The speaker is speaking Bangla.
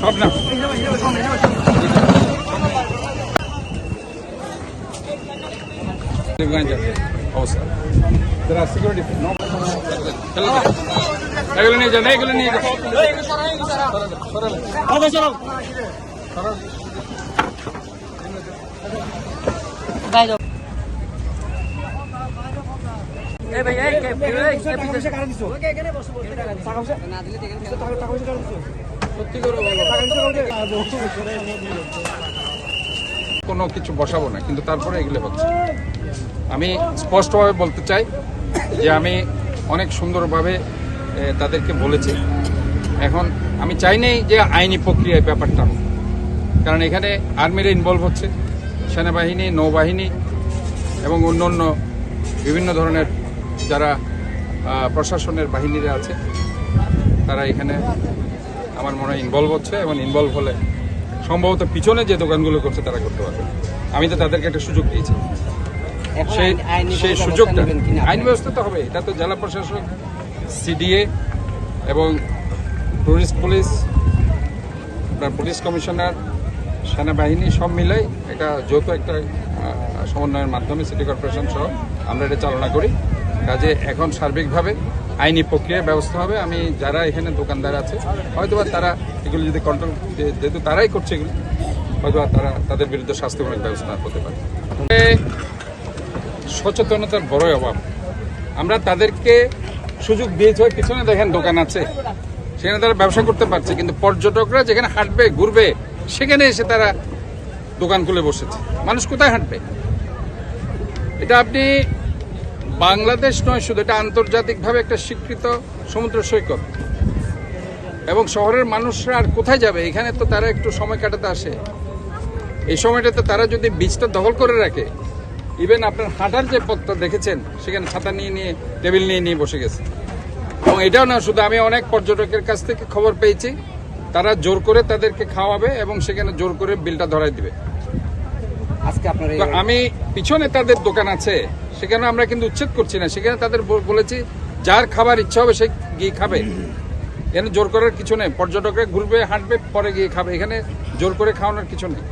সব না অবস্থা সিকিউরিটি এগুলো নিয়ে যান, এগুলো নিয়ে যান। কোনো কিছু বসাবো না, কিন্তু তারপরে এগুলো হচ্ছে। আমি স্পষ্টভাবে বলতে চাই যে আমি অনেক সুন্দরভাবে তাদেরকে বলেছি। এখন আমি চাই নাই যে আইনি প্রক্রিয়ায় ব্যাপারটা হোক, কারণ এখানে আর্মিরা ইনভলভ হচ্ছে, সেনাবাহিনী, নৌবাহিনী এবং অন্য বিভিন্ন ধরনের যারা প্রশাসনের বাহিনীরা আছে তারা এখানে আমার মনে হয় ইনভলভ হচ্ছে, এবং ইনভলভ হলে সম্ভবত পিছনে যে দোকানগুলো করছে তারা করতে পারবে। আমি তো তাদেরকে একটা সুযোগ দিয়েছি, সেই সুযোগটা আইন ব্যবস্থা তো হবে। এটা তো জেলা প্রশাসক, সিডিএ এবং টুরিস্ট পুলিশ, পুলিশ কমিশনার, সেনাবাহিনী সব মিলাই এটা যৌথ একটা সমন্বয়ের মাধ্যমে সিটি কর্পোরেশন সহ আমরা এটা চালনা করি। কাজে এখন সার্বিকভাবে আইনি প্রক্রিয়ার ব্যবস্থা হবে। আমি যারা এখানে দোকানদার আছে হয়তোবা তারা এগুলো যদি কন্ট্রোল, যেহেতু তারাই করছে এগুলো, হয়তোবা তাদের বিরুদ্ধে শাস্তিমূলক ব্যবস্থা হতে পারে। সচেতনতার বড়ই অভাব। আমরা তাদেরকে সুযোগ দিয়েছি, পিছনে দেখেন দোকান আছে, সেখানে তারা ব্যবসা করতে পারছে, কিন্তু পর্যটকরা যেখানে হাঁটবে ঘুরবে সেখানে এসে তারা দোকান খুলে বসেছে। মানুষ কোথায় হাঁটবে? এটা আপনি বাংলাদেশ নয় শুধু, এটা আন্তর্জাতিকভাবে একটা স্বীকৃত সমুদ্র সৈকত, এবং শহরের মানুষরা আর কোথায় যাবে? এখানে তো তারা একটু সময় কাটাতে আসে। এই সময়টাতে তারা যদি বিচটা দখল করে রাখে, ইভেন আপনার হাঁটার যে পথটা দেখেছেন সেখানে ছাতা নিয়ে টেবিল নিয়ে বসে গেছে। এবং এটাও না শুধু, আমি অনেক পর্যটকের কাছ থেকে খবর পেয়েছি তারা জোর করে তাদেরকে খাওয়াবে এবং সেখানে জোর করে বিলটা ধরাই দিবে। আজকে আপনারা, আমি পিছনে তাদের দোকান আছে সেখানে আমরা কিন্তু উচ্ছেদ করছি না, সেখানে তাদের বলেছি যার খাবার ইচ্ছা হবে সে গিয়ে খাবে। এখানে জোর করার কিছু নেই। পর্যটকরা ঘুরবে, হাঁটবে, পরে গিয়ে খাবে। এখানে জোর করে খাওয়ানোর কিছু নেই।